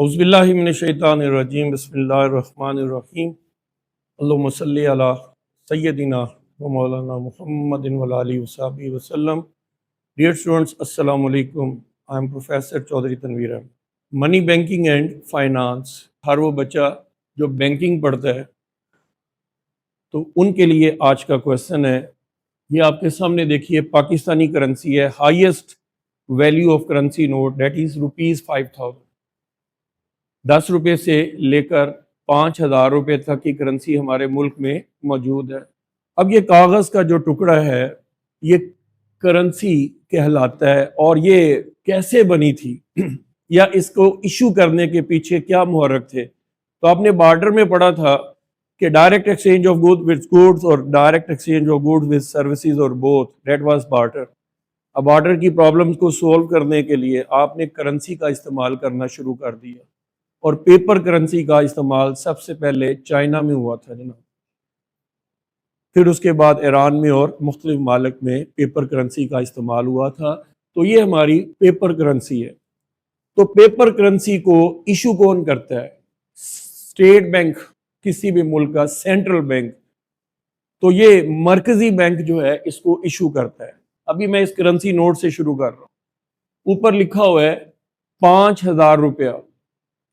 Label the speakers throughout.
Speaker 1: औज़ुबिल्लाहि मिनश्शैतानिर्रजीम बिस्मिल्लाहिर्रहमानिर्रहीम अल्लाहुम्मा सल्लि अला सय्यदिना व मौलाना मुहम्मदिन व आलिहि व सहबिहि वसल्लम। डियर स्टूडेंट्स, अस्सलाम वालेकुम। I am professor Chaudhry Tanveer Ahmed. Money banking and finance, हर वो बच्चा जो बैंकिंग पढ़ता है तो उनके लिए आज का क्वेश्चन है। ये आपके सामने देखिए, पाकिस्तानी करेंसी है, highest value of currency note that is ₹5000। 10 रुपये से लेकर 5000 रुपये तक की करेंसी हमारे मुल्क में मौजूद है। अब ये कागज़ का जो टुकड़ा है ये करेंसी कहलाता है। और ये कैसे बनी थी या इसको इशू करने के पीछे क्या मुहर्रिक थे, तो आपने बार्टर में पढ़ा था कि direct exchange of goods with goods और direct exchange of goods with services और बोथ, दैट वाज बार्टर। अब बार्टर की प्रॉब्लम्स को सोल्व करने के लिए आपने करेंसी का इस्तेमाल करना शुरू कर दिया, और पेपर करेंसी का इस्तेमाल सबसे पहले चाइना में हुआ था जनाब। फिर उसके बाद ईरान में और मुख्तलिफ मालिक में पेपर करेंसी का इस्तेमाल हुआ था। तो ये हमारी पेपर करेंसी है। तो पेपर करेंसी को इशू कौन करता है? स्टेट बैंक, किसी भी मुल्क का सेंट्रल बैंक। तो ये मरकजी बैंक जो है इसको इशू करता है। अभी मैं इस करेंसी नोट से शुरू कर रहा हूँ। ऊपर लिखा हुआ है 5000 रुपया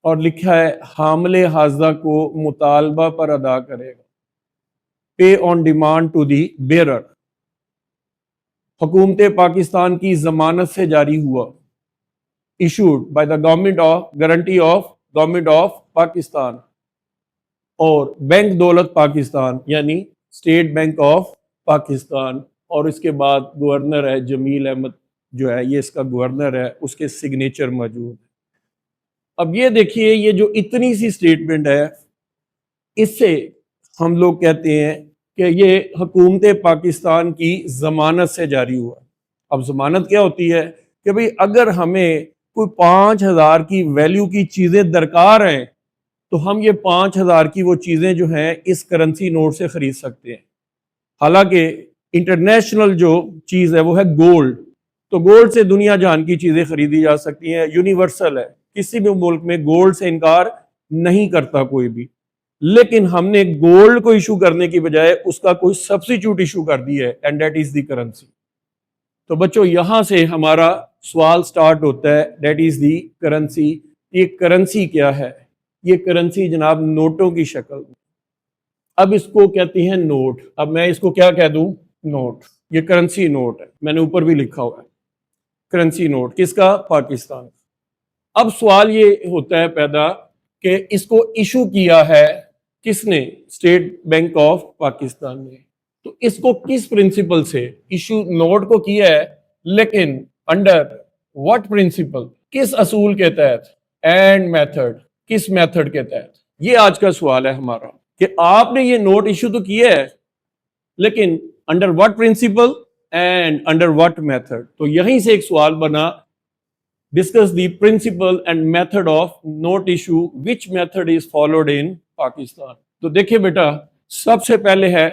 Speaker 1: और लिखा है हामले हाजा को मुतालबा पर अदा करेगा, pay on demand to the bearer. हुकूमत पाकिस्तान की जमानत से जारी हुआ, issued by the government of guarantee of government of Pakistan और बैंक दौलत पाकिस्तान यानी स्टेट बैंक ऑफ पाकिस्तान। और इसके बाद गवर्नर है जमील अहमद, जो है ये इसका गवर्नर है, उसके सिग्नेचर मौजूद है। अब ये देखिए, ये जो इतनी सी स्टेटमेंट है, इससे हम लोग कहते हैं कि ये हुकूमत पाकिस्तान की जमानत से जारी हुआ। अब जमानत क्या होती है कि भाई अगर हमें कोई 5000 की वैल्यू की चीज़ें दरकार हैं तो हम ये 5000 की वो चीज़ें जो हैं इस करेंसी नोट से ख़रीद सकते हैं। हालांकि इंटरनेशनल जो चीज़ है वो है गोल्ड। तो गोल्ड से दुनिया जहान की चीज़ें खरीदी जा सकती हैं, यूनिवर्सल है, किसी भी मुल्क में गोल्ड से इनकार नहीं करता कोई भी। लेकिन हमने गोल्ड को इशू करने की बजाय उसका कोई सब्स्टिट्यूट इशू कर दिया है, and that is the currency. तो बच्चों, यहां से हमारा सवाल स्टार्ट होता है, दैट इज द करेंसी। ये करेंसी क्या है? ये करेंसी जनाब नोटों की शक्ल में। अब इसको कहती हैं नोट। अब मैं इसको क्या कह दूं? नोट। ये करेंसी नोट है, मैंने ऊपर भी लिखा हुआ है करेंसी नोट। किसका? पाकिस्तान। अब सवाल ये होता है पैदा कि इसको इशू किया है किसने? स्टेट बैंक ऑफ पाकिस्तान ने। तो इसको किस प्रिंसिपल से इशू नोट को किया है, लेकिन अंडर व्हाट प्रिंसिपल? किस असूल के तहत? एंड मेथड, किस मेथड के तहत? ये आज का सवाल है हमारा कि आपने ये नोट इशू तो किया है, लेकिन under what principle and under what method? तो यहीं से एक सवाल बना, discuss the principle and method of note issue, which method is followed in Pakistan। तो देखिए बेटा, सबसे पहले है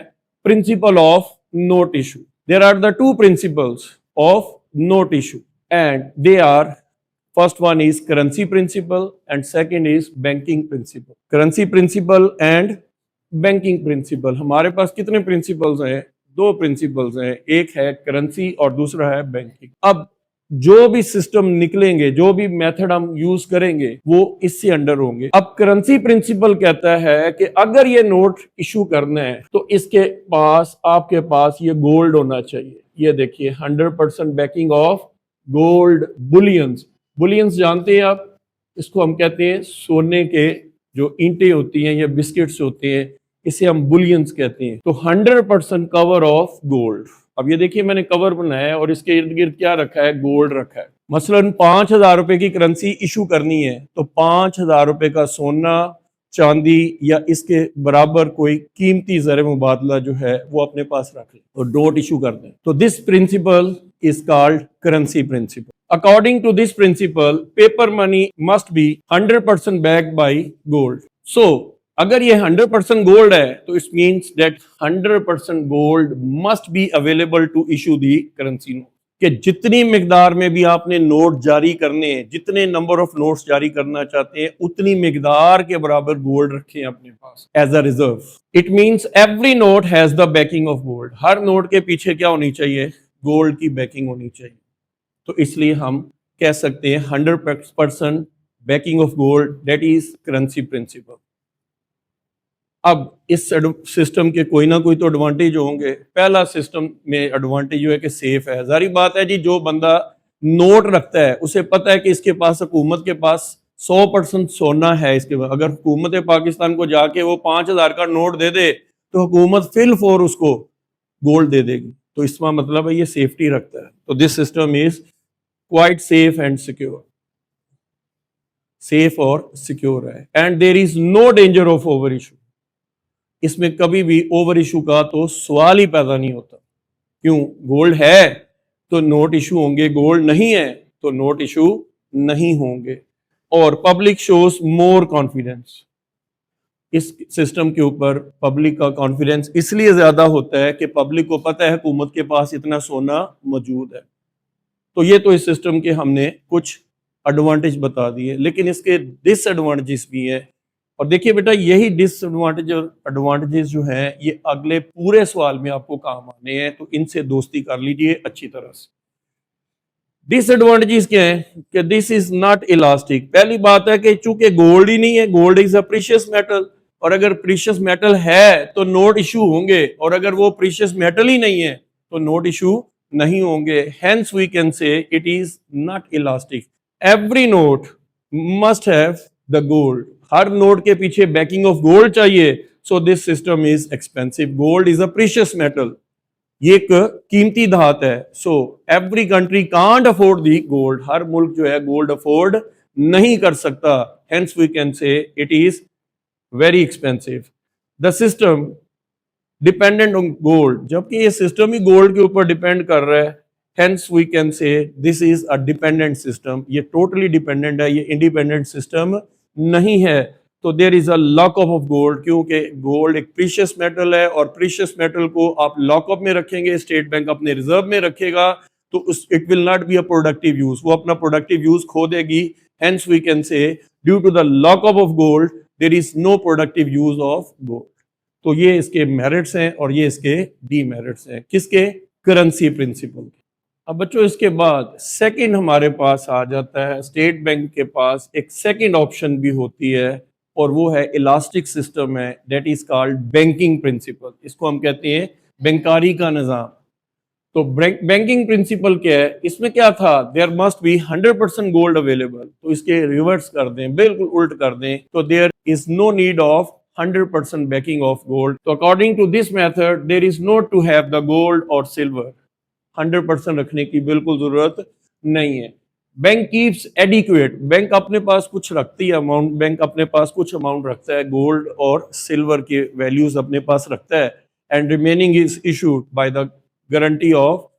Speaker 1: principle of note issue। There are the two principles of note issue and they are, first one is currency principle and second is banking principle। currency principle and banking principle। हमारे पास कितने principles हैं? दो principles हैं, एक है currency और दूसरा है banking। अब जो भी सिस्टम निकलेंगे, जो भी मेथड हम यूज करेंगे, वो इससे अंडर होंगे। अब करेंसी प्रिंसिपल कहता है कि अगर ये नोट इशू करना है तो इसके पास, आपके पास ये गोल्ड होना चाहिए। ये देखिए 100% backing of gold bullions. Bullions जानते हैं आप? इसको हम कहते हैं सोने के जो ईंटें होती हैं या बिस्किट्स होते हैं, इसे हम बुलियंस कहते हैं। तो 100% कवर ऑफ गोल्ड। अब ये देखिए, मैंने कवर बनाया है और इसके इर्द गिर्द क्या रखा है? गोल्ड रखा है। मसलन 5000 रुपए की करेंसी इशू करनी है तो 5000 रुपए का सोना, चांदी या इसके बराबर कोई कीमती ज़र मुबादला जो है वो अपने पास रख ले और नोट इशू कर दें। तो this principle is called currency principle. According to this principle, paper money must be 100% backed by gold. So, अगर ये 100% गोल्ड है तो it means that 100% gold must be available to issue the currency note. कि जितनी मिकदार में भी आपने note जारी करने हैं, जितने नंबर ऑफ नोट्स जारी करना चाहते हैं, उतनी मिकदार के बराबर गोल्ड रखें अपने पास as a reserve. It means every note has the backing of gold. हर नोट के पीछे क्या होनी चाहिए? गोल्ड की बैकिंग होनी चाहिए। तो इसलिए हम कह सकते हैं 100% backing of gold, that is currency principle. अब इस सिस्टम के कोई ना कोई तो एडवांटेज होंगे। पहला सिस्टम में एडवांटेज जो है कि सेफ है। जारी बात है जी, जो बंदा नोट रखता है उसे पता है कि इसके पास, हुकूमत के पास 100% सोना है। इसके बाद अगर हुकूमत पाकिस्तान को जाके वो 5,000 का नोट दे दे तो हुकूमत फिल फॉर उसको गोल्ड दे देगी। तो इसका मतलब है ये सेफ्टी रखता है। तो this system is quite safe and secure, safe और सिक्योर है। And there is no danger of over issue. इसमें कभी भी ओवर इशू का तो सवाल ही पैदा नहीं होता। क्यों? गोल्ड है तो नोट इशू होंगे, गोल्ड नहीं है तो नोट इशू नहीं होंगे। और पब्लिक शोज मोर कॉन्फिडेंस। इस सिस्टम के ऊपर पब्लिक का कॉन्फिडेंस इसलिए ज्यादा होता है कि पब्लिक को पता है हुकूमत के पास इतना सोना मौजूद है। तो ये तो इस सिस्टम के हमने कुछ एडवांटेज बता दिए, लेकिन इसके डिसएडवांटेजेस भी है। और देखिए बेटा, यही डिसएडवांटेज और एडवांटेजेस जो हैं ये अगले पूरे सवाल में आपको काम आने हैं, तो इनसे दोस्ती कर लीजिए अच्छी तरह से। डिसएडवांटेजेस क्या है? कि दिस इज नॉट इलास्टिक। पहली बात है कि चूंकि गोल्ड ही नहीं है, gold is a precious metal, और अगर प्रीशियस मेटल है तो नोट इशू होंगे, और अगर वो प्रीशियस मेटल ही नहीं है तो नोट इशू नहीं होंगे। Hence we can say it is not elastic. Every note must have the gold. हर नोट के पीछे बैकिंग ऑफ गोल्ड चाहिए। So this system is expensive. Gold is a precious metal, ये एक कीमती धात है। So every country can't afford the gold. हर मुल्क जो है गोल्ड अफोर्ड नहीं कर सकता। Hence we can say it is very expensive. The system dependent on gold, जबकि ये सिस्टम ही गोल्ड के ऊपर डिपेंड कर रहा है। Hence we can say this is a dependent system. ये टोटली डिपेंडेंट है, ये इंडिपेंडेंट सिस्टम नहीं है। तो there is a lockup of gold, क्योंकि गोल्ड एक प्रीशियस मेटल है, और प्रीशियस मेटल को आप लॉकअप में रखेंगे, स्टेट बैंक अपने रिजर्व में रखेगा, तो उस it will not be a productive use, वो अपना प्रोडक्टिव यूज खो देगी। Hence we can say due to the lockup of gold there is no productive use of gold. तो ये इसके मेरिट्स हैं और ये इसके डीमेरिट्स हैं। किसके? करेंसी प्रिंसिपल के। अब बच्चों, इसके बाद सेकंड हमारे पास आ जाता है, स्टेट बैंक के पास एक सेकंड ऑप्शन भी होती है, और वो है इलास्टिक सिस्टम है, that is called banking principal. इसको हम कहते हैं बैंकारी का निजाम। तो बैंकिंग प्रिंसिपल क्या है? इसमें क्या था? There must be 100% gold available. तो इसके रिवर्स कर दें, बिल्कुल उल्ट कर दें, तो there is no need of 100% backing of gold. So according to this method, there is no to have the gold or silver. 100% रखने की बिल्कुल जरूरत नहीं है। Bank keeps adequate. बैंक अपने पास कुछ रखती है अमाउंट, बैंक अपने पास कुछ अमाउंट रखता है, गोल्ड और सिल्वर के वैल्यूज अपने पास रखता है, and remaining is issued by the guarantee of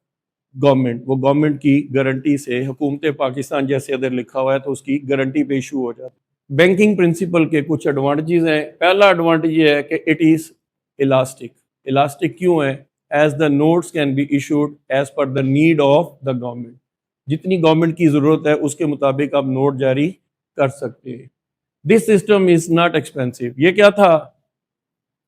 Speaker 1: government. वो गवर्नमेंट की गारंटी से, हुकूमत पाकिस्तान जैसे अगर लिखा हुआ है तो उसकी गारंटी पे इशू हो जाता है। बैंकिंग प्रिंसिपल के कुछ एडवांटेजेस हैं। पहला एडवांटेज ये है कि इट इज इलास्टिक। इलास्टिक क्यों है? As the notes can be issued as per the need of the government. जितनी गवर्नमेंट की जरूरत है उसके मुताबिक आप नोट जारी कर सकते हैं। This system is not expensive. ये क्या था?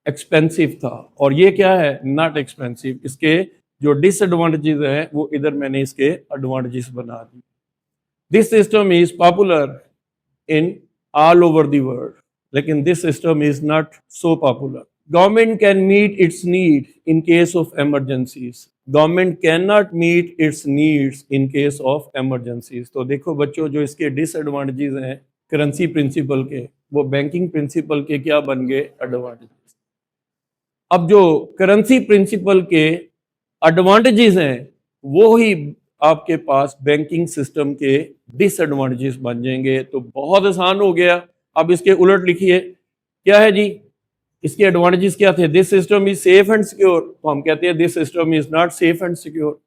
Speaker 1: एक्सपेंसिव था। और ये क्या है? Not expensive. इसके जो डिसएडवांटेजेस हैं वो इधर मैंने इसके एडवांटेजेस बना दी। This system is popular in all over the world, लेकिन this system is not so popular. Government can meet its need in case of emergencies. Government cannot meet its needs in case of emergencies. तो देखो बच्चों, जो इसके disadvantages हैं currency principal के, वो banking principal के क्या बन गए? एडवांटेजेस। अब जो करेंसी प्रिंसिपल के एडवांटेजेस हैं वो ही आपके पास बैंकिंग सिस्टम के डिसएडवांटेजेस बन जाएंगे। तो बहुत आसान हो गया। अब इसके उलट लिखिए, क्या है जी? इसके एडवांटेजेस क्या थे? This system is safe and secure. तो हम कहते हैं this system is not safe and secure.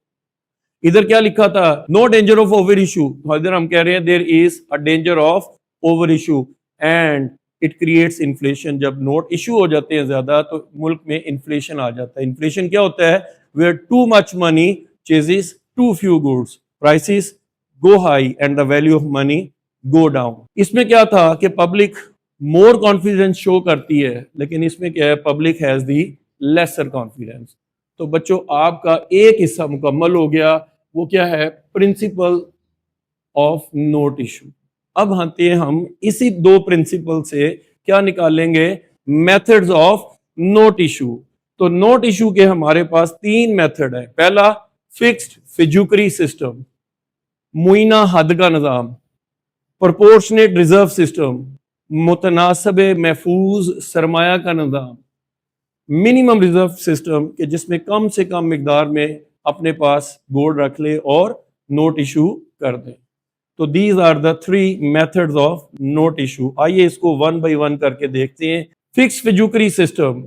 Speaker 1: इधर क्या लिखा था? No danger of over issue. तो इधर हम कह रहे हैं there is a danger of over issue and it creates inflation. जब नोट इशू हो जाते हैं ज्यादा तो मुल्क में इन्फ्लेशन आ जाता है। इन्फ्लेशन क्या होता है? Where too much money chases too few goods prices go high and the value of money go down. इसमें क्या था कि पब्लिक मोर कॉन्फिडेंस शो करती है, लेकिन इसमें क्या है, public has the lesser confidence. तो बच्चों आपका एक हिस्सा मुकम्मल हो गया, वो क्या है, प्रिंसिपल ऑफ नोट इशू। अब आते हैं हम इसी दो प्रिंसिपल से क्या निकालेंगे, मेथड्स ऑफ नोट इशू। तो नोट इशू के हमारे पास तीन मेथड है। पहला फिक्स्ड फिजूकरी सिस्टम, मुइना हद का निज़ाम, प्रोपोर्शनेट रिजर्व सिस्टम, मुतनासब महफूज सरमाया का निज़ाम, मिनिमम रिजर्व सिस्टम के जिसमें कम से कम मिकदार में अपने पास गोल्ड रख ले और नोट इशू कर दें। तो these are the three methods of note issue. आइए इसको वन बाय वन करके देखते हैं। फिक्स फिजूकरी सिस्टम,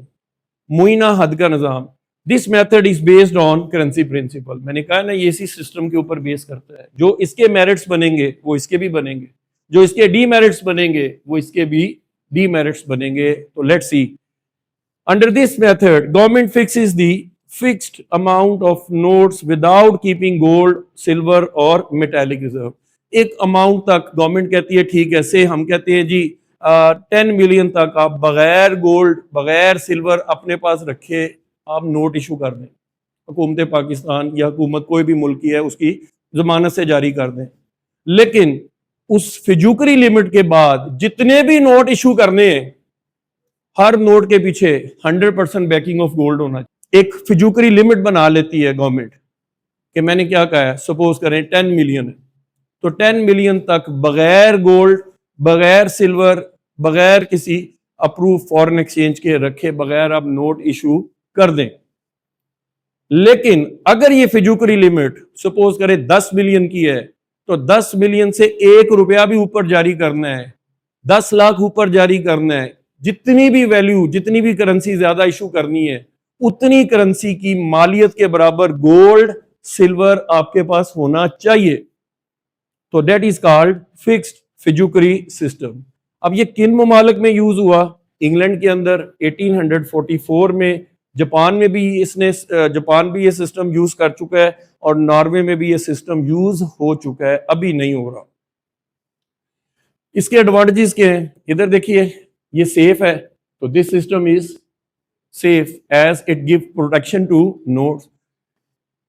Speaker 1: मुइना हद का निज़ाम, this method is based on currency principle. मैंने कहा ना ये इसी सिस्टम के ऊपर बेस करता है। जो इसके मेरिट्स बनेंगे वो इसके भी बनेंगे, जो इसके डीमेरिट्स बनेंगे वो इसके भी डीमेरिट्स बनेंगे। तो let's see, under this method government fixes the fixed amount of notes without keeping gold, silver और मेटेलिक रिजर्व। एक अमाउंट तक गवर्नमेंट कहती है ठीक है, से हम कहते हैं जी 10 मिलियन तक आप बगैर गोल्ड बगैर सिल्वर अपने पास रखे आप नोट इशू कर दें। हुकूमत पाकिस्तान या हुकूमत कोई भी मुल्क की है उसकी जमानत से जारी कर दें, लेकिन उस फिजूकरी लिमिट के बाद जितने भी नोट इशू करने हैं हर नोट के पीछे 100% बैकिंग ऑफ गोल्ड होना चाहिए। एक फिजूकरी लिमिट बना लेती है गवर्नमेंट कि मैंने क्या कहा है, सपोज करें 10 मिलियन है, तो 10 मिलियन तक बगैर गोल्ड बगैर सिल्वर बगैर किसी अप्रूव फॉरेन एक्सचेंज के रखे बगैर आप नोट इशू कर दें। लेकिन अगर ये फिजूकरी लिमिट सपोज करें 10 मिलियन की है, तो 10 मिलियन से 1 रुपया भी ऊपर जारी करना है, 10 लाख ऊपर जारी करना है, जितनी भी वैल्यू जितनी भी करेंसी ज्यादा इशू करनी है उतनी करेंसी की मालियत के बराबर गोल्ड सिल्वर आपके पास होना चाहिए। तो that is called fixed fiduciary system. अब ये किन ममालिक में यूज हुआ? इंग्लैंड के अंदर 1844 में, जापान में भी जापान भी ये सिस्टम यूज कर चुका है और नॉर्वे में भी ये सिस्टम यूज हो चुका है, अभी नहीं हो रहा। इसके एडवांटेजेस क्या हैं? इधर देखिए, ये सेफ है, तो this system is safe as it give protection to notes.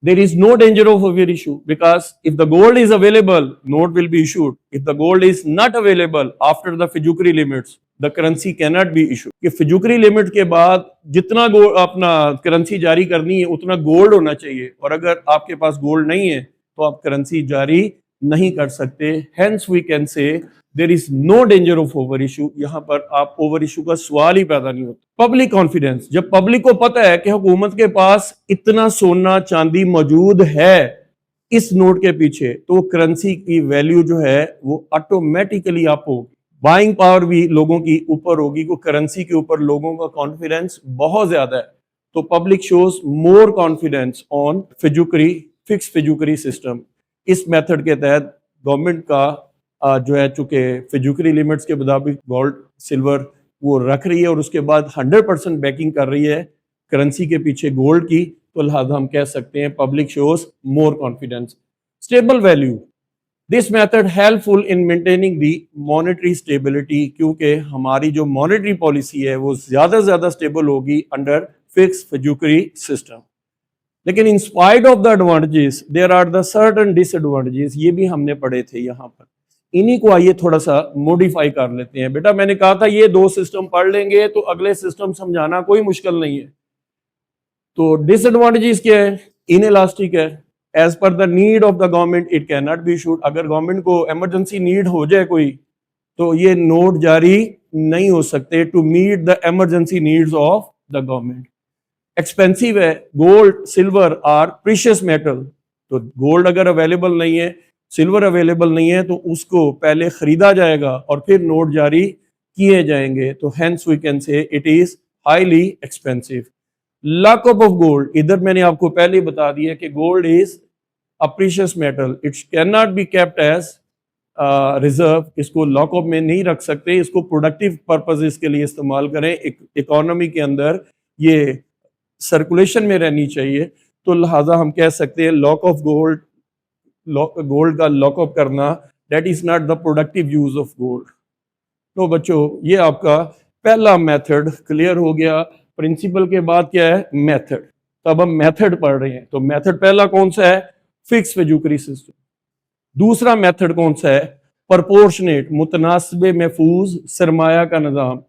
Speaker 1: There is no danger of over issue because if the gold is available, note will be issued. If the gold is not available after the fiduciary limits, the currency cannot be issued. कि fiduciary limit के बाद जितना अपना currency जारी करनी है उतना gold होना चाहिए, और अगर आपके पास गोल्ड नहीं है तो आप करेंसी जारी नहीं कर सकते। Hence we can say there is no danger of over issue। यहाँ पर आप ओवर इशू का सवाल ही पैदा नहीं होता। पब्लिक कॉन्फिडेंस, जब पब्लिक को पता है कि हुकूमत के पास इतना सोना चांदी मौजूद है इस नोट के पीछे, तो करेंसी की वैल्यू जो है वो ऑटोमेटिकली अप होगी, बाइंग पावर भी लोगों की ऊपर होगी, को करेंसी के ऊपर लोगों का कॉन्फिडेंस बहुत ज्यादा है। तो public shows more confidence on fiduciary fix fiduciary system. इस मेथड के तहत गवर्नमेंट का जो है चूंकि फिजूकरी लिमिट्स के मुताबिक गोल्ड सिल्वर वो रख रही है और उसके बाद 100% बैकिंग कर रही है करेंसी के पीछे गोल्ड की, तो लिहाजा हम कह सकते हैं public shows more confidence. Stable value, this method helpful in maintaining the monetary stability, क्योंकि हमारी जो मॉनेटरी पॉलिसी है वो ज्यादा से ज्यादा स्टेबल होगी अंडर फिक्स फिजूकरी सिस्टम। लेकिन in spite of the advantages there are the certain disadvantages, ये भी हमने पढ़े थे यहाँ पर। इन्हीं को आइए थोड़ा सा मॉडिफाई कर लेते हैं। बेटा मैंने कहा था ये दो सिस्टम पढ़ लेंगे तो अगले सिस्टम समझाना कोई मुश्किल नहीं है। तो डिसएडवांटेजेस क्या है? इनइलास्टिक है, as per the need of the government it can not be issued. अगर गवर्नमेंट को इमरजेंसी नीड हो जाए कोई, तो ये नोट जारी नहीं हो सकते to meet the emergency needs of the government. Expensive है, gold silver are precious metal, तो गोल्ड अगर अवेलेबल नहीं है सिल्वर अवेलेबल नहीं है तो उसको पहले खरीदा जाएगा और फिर नोट जारी किए जाएंगे। तो hence we can say it is highly expensive. Lockup of gold, इधर मैंने आपको पहले ही बता दिया कि gold is a precious metal, it can not be kept as reserve. इसको लॉकअप में नहीं रख सकते, इसको प्रोडक्टिव पर्पसेस के लिए इस्तेमाल करें। इकोनॉमी के अंदर ये सर्कुलेशन में रहनी चाहिए, तो लिहाजा हम कह सकते हैं लॉक ऑफ गोल्ड गोल्ड का लॉकअप करना, that is not the productive use of gold. तो बच्चों ये आपका पहला मेथड क्लियर हो गया। प्रिंसिपल के बाद क्या है? मेथड। तब हम मेथड पढ़ रहे हैं। तो मेथड पहला कौन सा है? Fix fiduciary system. दूसरा मेथड कौन सा है? प्रपोर्शनेट, मुतनासिब महफूज सरमाया का निजाम।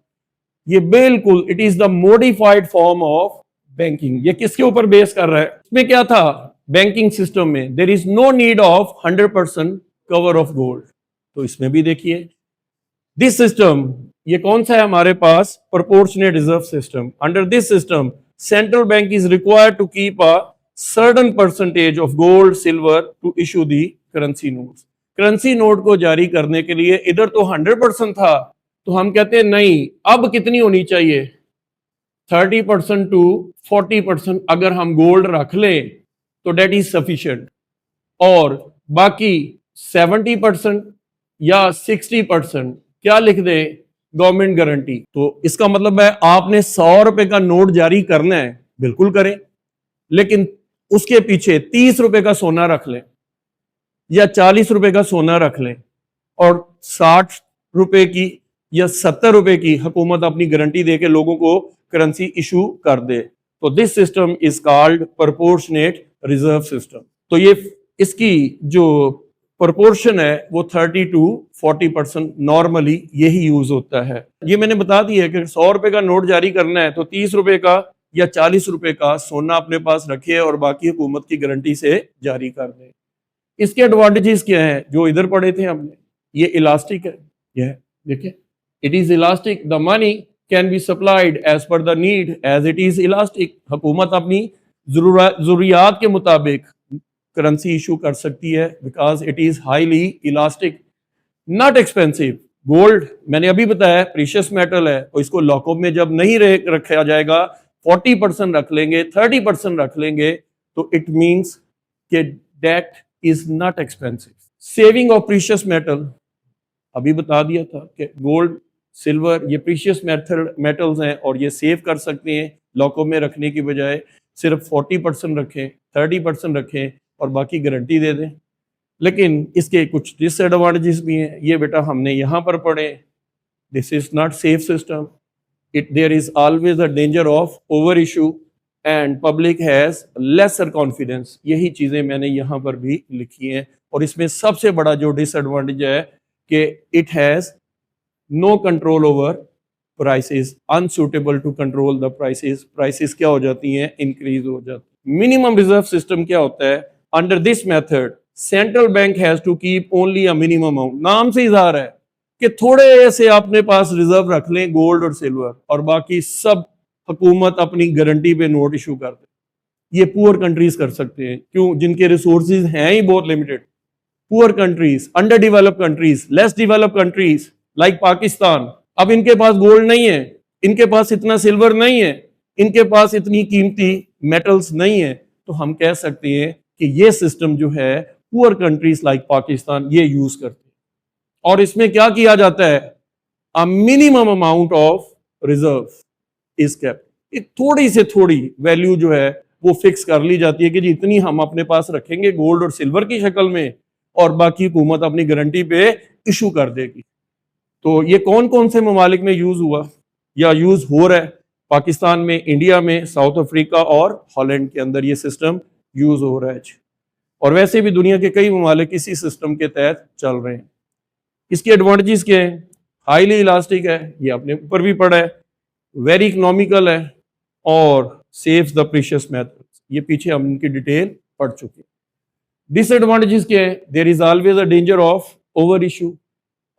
Speaker 1: ये बिल्कुल it is the modified form of banking. ये किसके ऊपर बेस कर रहा है? इसमें क्या था? बैंकिंग सिस्टम में there is no need of 100% cover of gold. तो इसमें भी देखिए दिस सिस्टम, ये कौन सा है हमारे पास? Proportionate reserve system. Under this system central bank is required to keep a certain percentage of gold silver to issue the currency notes. Currency note को जारी करने के लिए इधर तो 100% था, तो हम कहते हैं नहीं, अब कितनी होनी चाहिए? 30% टू 40% अगर हम गोल्ड रख लें तो डेट इज सफिशिएंट, और बाकी 70% या 60% क्या लिख दे? Government guarantee. तो इसका मतलब है आपने 100 रुपए का नोट जारी करना है, बिल्कुल करें, लेकिन उसके पीछे 30 रुपए का सोना रख लें या 40 रुपए का सोना रख लें, और 60 रुपए की या 70 रुपए की हुकूमत अपनी गारंटी देके लोगों को करेंसी इशू कर दे। तो this system is called proportionate reserve system. तो ये इसकी जो प्रोपोर्शन है वो 30 टू 40% नॉर्मली यही यूज होता है। ये मैंने बता दिया है कि 100 रुपए का नोट जारी करना है तो 30 रुपए का या 40 रुपए का सोना अपने पास रखिए और बाकी हुकूमत की गारंटी से जारी कर दें। इसके एडवांटेजेस क्या है जो इधर पढ़े थे हमने? ये इलास्टिक है, यह देखिए it is elastic, the money can be supplied as per the need as it is elastic. हुकूमत अपनी जरूरियात के मुताबिक करेंसी इशू कर सकती है because it is highly elastic. Not expensive, gold मैंने अभी बताया प्रीशियस मेटल है, तो इसको लॉकअप में जब नहीं रखा जाएगा, 40% रख लेंगे, 30% रख लेंगे, तो इट मीन्स कि that is not expensive. Saving of precious metal, अभी बता दिया था कि गोल्ड सिल्वर ये प्रीशियस मेटल्स हैं और ये सेव कर सकते हैं, लॉकअप में रखने की बजाय सिर्फ 40% रखें, 30% रखें और बाकी गारंटी दे दें। लेकिन इसके कुछ डिसएडवांटेजेस भी हैं, ये बेटा हमने यहाँ पर पढ़े। This is not safe system, it there is always a danger of over issue and public has lesser confidence. यही चीजें मैंने यहाँ पर भी लिखी हैं। और इसमें सबसे बड़ा जो डिसएडवांटेज है कि it has no control over prices, unsuitable to control the prices. Prices क्या हो जाती हैं? इंक्रीज हो जाती। मिनिमम रिजर्व सिस्टम क्या होता है? Under this method central bank has to keep only a minimum amount. नाम से इजहार है कि थोड़े से अपने पास रिजर्व रख लें गोल्ड और सिल्वर, और बाकी सब हुकूमत अपनी गारंटी पे नोट इशू कर दे। ये पुअर कंट्रीज कर सकते हैं, क्यों? जिनके रिसोर्सेज हैं ही बहुत limited. Poor countries, under developed countries, less developed countries like Pakistan, अब इनके पास गोल्ड नहीं है, इनके पास इतना सिल्वर नहीं है, इनके पास इतनी कीमती मेटल्स नहीं है, तो हम कह सकते हैं कि ये सिस्टम जो है पुअर कंट्रीज लाइक पाकिस्तान ये यूज करते हैं। और इसमें क्या किया जाता है? अ minimum amount of reserve is kept. एक थोड़ी से थोड़ी वैल्यू जो है वो फिक्स कर ली जाती है कि जी इतनी हम अपने पास रखेंगे गोल्ड और सिल्वर की शक्ल में, और बाकी हुकूमत अपनी गारंटी पे इशू कर देगी। तो ये कौन कौन से ममालिक में यूज हुआ या यूज हो रहा है? पाकिस्तान में, इंडिया में, साउथ अफ्रीका और हॉलैंड के अंदर ये सिस्टम यूज हो रहा है। और वैसे भी दुनिया के कई ममालिक इसी सिस्टम के तहत चल रहे हैं। इसके एडवांटेजेस क्या है? हाईली इलास्टिक है, ये अपने ऊपर भी पड़ा है, वेरी इकोनॉमिकल है, और सेव्स द प्रीशियस मेटल्स। ये पीछे हम इनकी डिटेल पढ़ चुके हैं। डिसएडवांटेजेस क्या है? There is always a danger of over issue,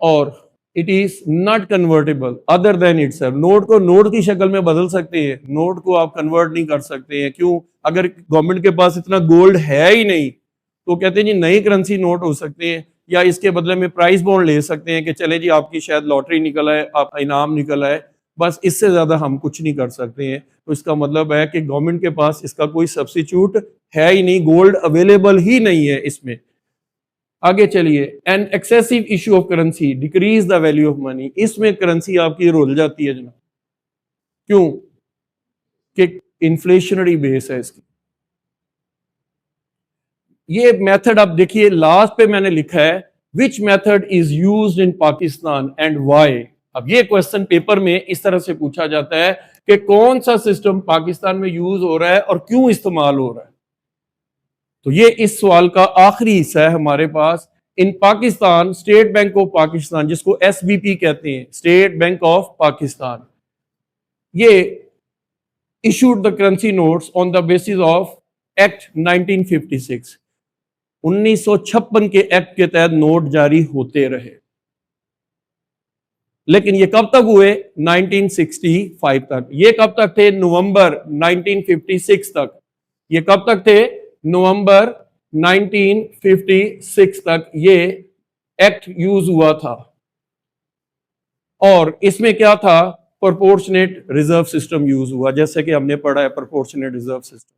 Speaker 1: और it is not convertible other than itself. Note को नोट की शक्ल में बदल सकते हैं, नोट को आप कन्वर्ट नहीं कर सकते हैं। क्यों? अगर गवर्नमेंट के पास इतना गोल्ड है ही नहीं, तो कहते हैं जी नई करेंसी नोट हो सकते हैं, या इसके बदले में प्राइस बॉन्ड ले सकते हैं कि चले जी आपकी शायद लॉटरी निकल आए, आप इनाम निकल आए, बस इससे ज्यादा हम कुछ नहीं कर सकते हैं। तो इसका मतलब है कि गवर्नमेंट के पास इसका कोई सब्स्टिट्यूट है ही नहीं, गोल्ड अवेलेबल ही नहीं है इसमें। आगे चलिए, an excessive issue of currency decrease the value of money. इसमें करेंसी आपकी रुल जाती है जनाब। क्यों? कि इन्फ्लेशनरी बेस है इसकी। ये मेथड आप देखिए लास्ट पे मैंने लिखा है which method is used in Pakistan and why. अब ये क्वेश्चन पेपर में इस तरह से पूछा जाता है कि कौन सा सिस्टम पाकिस्तान में यूज हो रहा है और क्यों इस्तेमाल हो रहा है। तो ये इस सवाल का आखिरी हिस्सा है हमारे पास। In Pakistan state bank of Pakistan, जिसको एसबीपी कहते हैं, स्टेट बैंक ऑफ पाकिस्तान, ये issued the currency notes on the basis of act 1956। 1956 के एक्ट के तहत नोट जारी होते रहे, लेकिन ये कब तक हुए? 1965 तक। ये कब तक थे? नवंबर 1956 तक। ये कब तक थे? नवंबर 1956 तक ये एक्ट यूज हुआ था। और इसमें क्या था? प्रोपोर्शनेट रिजर्व सिस्टम यूज हुआ, जैसे कि हमने पढ़ा है proportionate reserve system.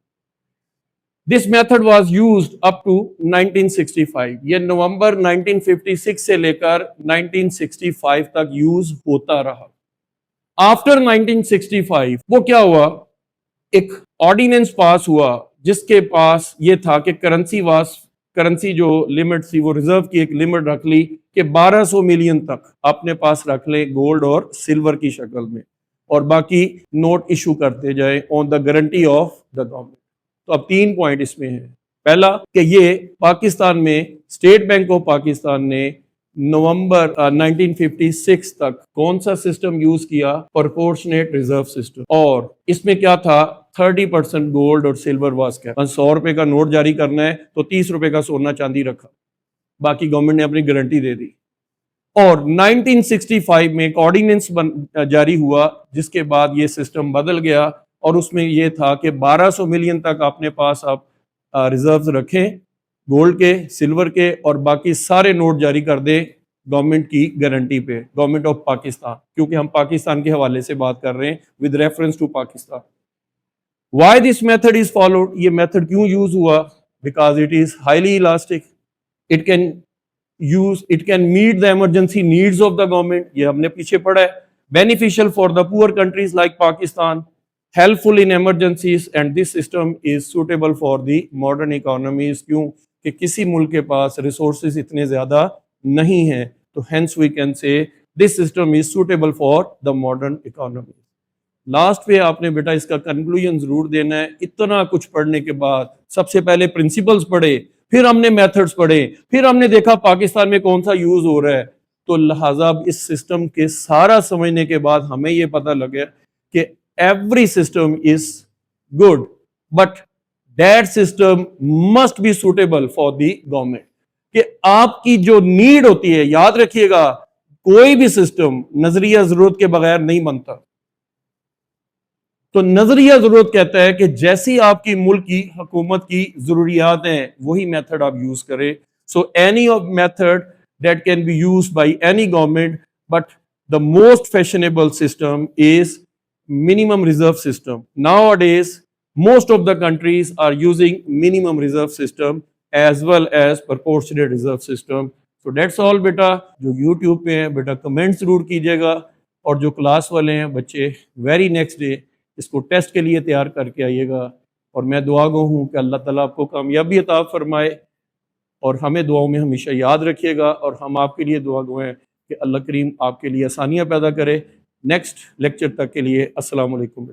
Speaker 1: This method was used up to 1965। ये नवंबर 1956 से लेकर 1965 तक यूज होता रहा। आफ्टर 1965 वो क्या हुआ? एक ऑर्डिनेंस पास हुआ जिसके पास ये था कि करेंसी जो लिमिट थी वो रिजर्व की एक लिमिट रख ली कि 1200 मिलियन तक अपने पास रख ले गोल्ड और सिल्वर की शक्ल में, और बाकी नोट इशू करते जाए on the guarantee of the government. तो अब 3 पॉइंट इसमें है। पहला कि ये पाकिस्तान में स्टेट बैंक ऑफ पाकिस्तान ने नवंबर 1956 तक कौन सा सिस्टम यूज किया? Proportionate reserve system. और इसमें क्या था? 30% गोल्ड और सिल्वर वाज कैप्ड। 100 रुपए का नोट जारी करना है तो 30 रुपए का सोना चांदी रखा, बाकी गवर्नमेंट ने अपनी गारंटी दे दी। और 1965 में एक ऑर्डिनेंस जारी हुआ जिसके बाद ये सिस्टम बदल गया, और उसमें यह था कि 1200 मिलियन तक अपने पास आप रिजर्व्स रखें गोल्ड के, सिल्वर के, और बाकी सारे नोट जारी कर दे गवर्नमेंट की गारंटी पे, गवर्नमेंट ऑफ पाकिस्तान, क्योंकि हम पाकिस्तान के हवाले से बात कर रहे हैं with reference to Pakistan. Why this method is followed? ये मेथड क्यों यूज हुआ? Because it is highly elastic, it can meet the emergency needs of the government, ये हमने पीछे पढ़ा है। Beneficial for the poor countries like Pakistan, helpful in emergencies, and this system is suitable for the modern economies. क्यों? कि किसी मुल्क के पास रिसोर्सेज इतने ज्यादा नहीं है, तो hence we can say this system is suitable for the modern economy. Last पे आपने बेटा इसका कंक्लूजन जरूर देना है। इतना कुछ पढ़ने के बाद सबसे पहले प्रिंसिपल्स पढ़े, फिर हमने मेथड्स पढ़े, फिर हमने देखा पाकिस्तान में कौन सा यूज हो रहा है। तो लिहाजा इस सिस्टम के सारा समझने के बाद हमें यह पता लगे कि every system is good, but that system must be suitable for the government। कि आपकी जो नीड होती है, याद रखिएगा, कोई भी सिस्टम नजरिया जरूरत के बगैर नहीं बनता। तो नजरिया जरूरत कहता है कि जैसी आपकी मुल्क की हुकूमत की जरूरियात हैं वही मेथड आप यूज करें। So any of method that can be used by any government, but the most fashionable system is minimum reserve system. Nowadays most of the countries are using minimum reserve system as well as proportionate reserve system. So that's all बेटा। जो YouTube पे है बेटा comment जरूर कीजिएगा, और जो class वाले हैं बच्चे वेरी नेक्स्ट डे इसको टेस्ट के लिए तैयार करके आइएगा। और मैं दुआ गो हूँ कि अल्लाह ताला आपको कामयाबी अता फरमाए, और हमें दुआओं में हमेशा याद रखिएगा, और हम आपके लिए दुआ गो हैं कि अल्लाह करीम आपके लिए आसानियाँ पैदा करे। नेक्स्ट लेक्चर तक के लिए अस्सलाम वालेकुम।